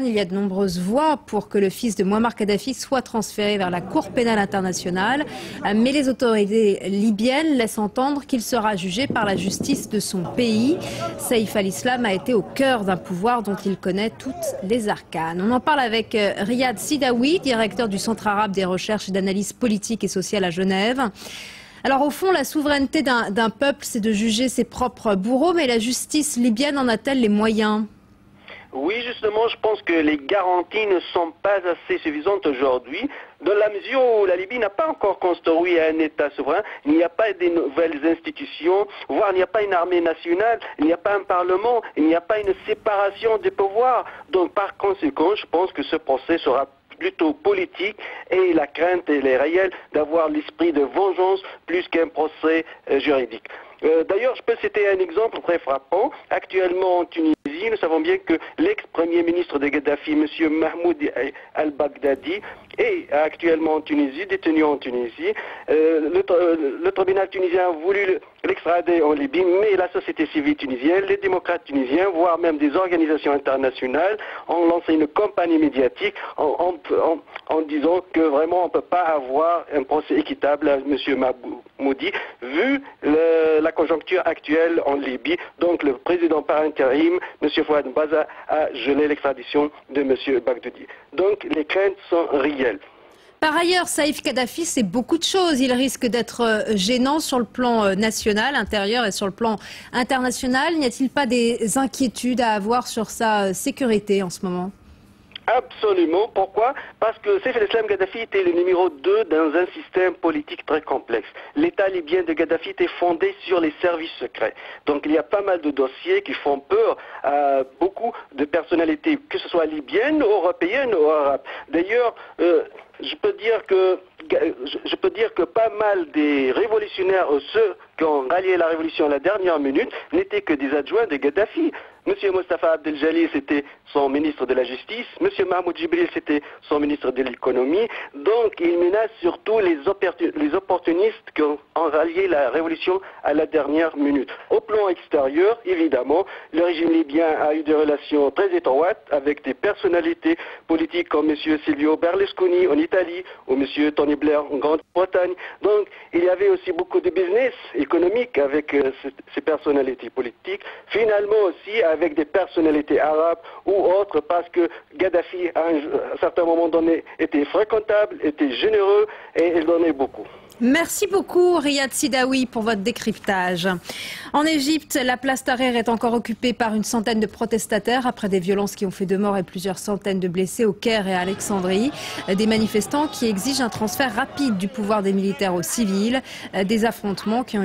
Il y a de nombreuses voix pour que le fils de Mouammar Kadhafi soit transféré vers la Cour pénale internationale. Mais les autorités libyennes laissent entendre qu'il sera jugé par la justice de son pays. Saïf al-Islam a été au cœur d'un pouvoir dont il connaît toutes les arcanes. On en parle avec Riyad Sidawi, directeur du Centre arabe des recherches et d'analyse politique et sociale à Genève. Alors au fond, la souveraineté d'un peuple, c'est de juger ses propres bourreaux, mais la justice libyenne en a-t-elle les moyens ? Oui, justement, je pense que les garanties ne sont pas assez suffisantes aujourd'hui, dans la mesure où la Libye n'a pas encore construit un État souverain, il n'y a pas de nouvelles institutions, voire il n'y a pas une armée nationale, il n'y a pas un parlement, il n'y a pas une séparation des pouvoirs. Donc par conséquent, je pense que ce procès sera plutôt politique et la crainte elle est réelle d'avoir l'esprit de vengeance plus qu'un procès juridique. D'ailleurs, je peux citer un exemple très frappant. Actuellement en Tunisie, nous savons bien que l'ex-premier ministre de Kadhafi, M. Mahmoud al-Baghdadi, est actuellement en Tunisie, détenu en Tunisie. Le tribunal tunisien a voulu l'extrader en Libye, mais la société civile tunisienne, les démocrates tunisiens, voire même des organisations internationales, ont lancé une campagne médiatique en disant que vraiment on ne peut pas avoir un procès équitable à M. Mahmoudi, vu la conjoncture actuelle en Libye. Donc le président par intérim, M. Fouad Baza, a gelé l'extradition de M. Baghdadi. Donc les craintes sont réelles. Par ailleurs, Saïf Kadhafi, c'est beaucoup de choses. Il risque d'être gênant sur le plan national, intérieur et sur le plan international. N'y a-t-il pas des inquiétudes à avoir sur sa sécurité en ce moment ? Absolument. Pourquoi? Parce que Saïf al-Islam Kadhafi était le numéro 2 dans un système politique très complexe. L'État libyen de Kadhafi était fondé sur les services secrets. Donc il y a pas mal de dossiers qui font peur à beaucoup de personnalités, que ce soit libyennes, européennes ou arabes. D'ailleurs, je peux dire que pas mal des révolutionnaires, ceux qui ont rallié la révolution à la dernière minute, n'étaient que des adjoints de Kadhafi. Monsieur Mostafa Abdeljali, c'était son ministre de la Justice. Monsieur Mahmoud Jibril, c'était son ministre de l'Économie. Donc, il menace surtout les opportunistes qui ont rallié la révolution à la dernière minute. Au plan extérieur, évidemment, le régime libyen a eu des relations très étroites avec des personnalités politiques comme monsieur Silvio Berlusconi en Italie ou monsieur Tony Blair en Grande-Bretagne. Donc, il y avait aussi beaucoup de business économique avec ces personnalités politiques. Finalement aussi, avec des personnalités arabes ou autres, parce que Kadhafi, à un certain moment donné, était fréquentable, était généreux et il donnait beaucoup. Merci beaucoup Riyad Sidawi pour votre décryptage. En Égypte, la place Tahrir est encore occupée par une centaine de protestataires après des violences qui ont fait 2 morts et plusieurs centaines de blessés au Caire et à Alexandrie. Des manifestants qui exigent un transfert rapide du pouvoir des militaires aux civils. Des affrontements qui ont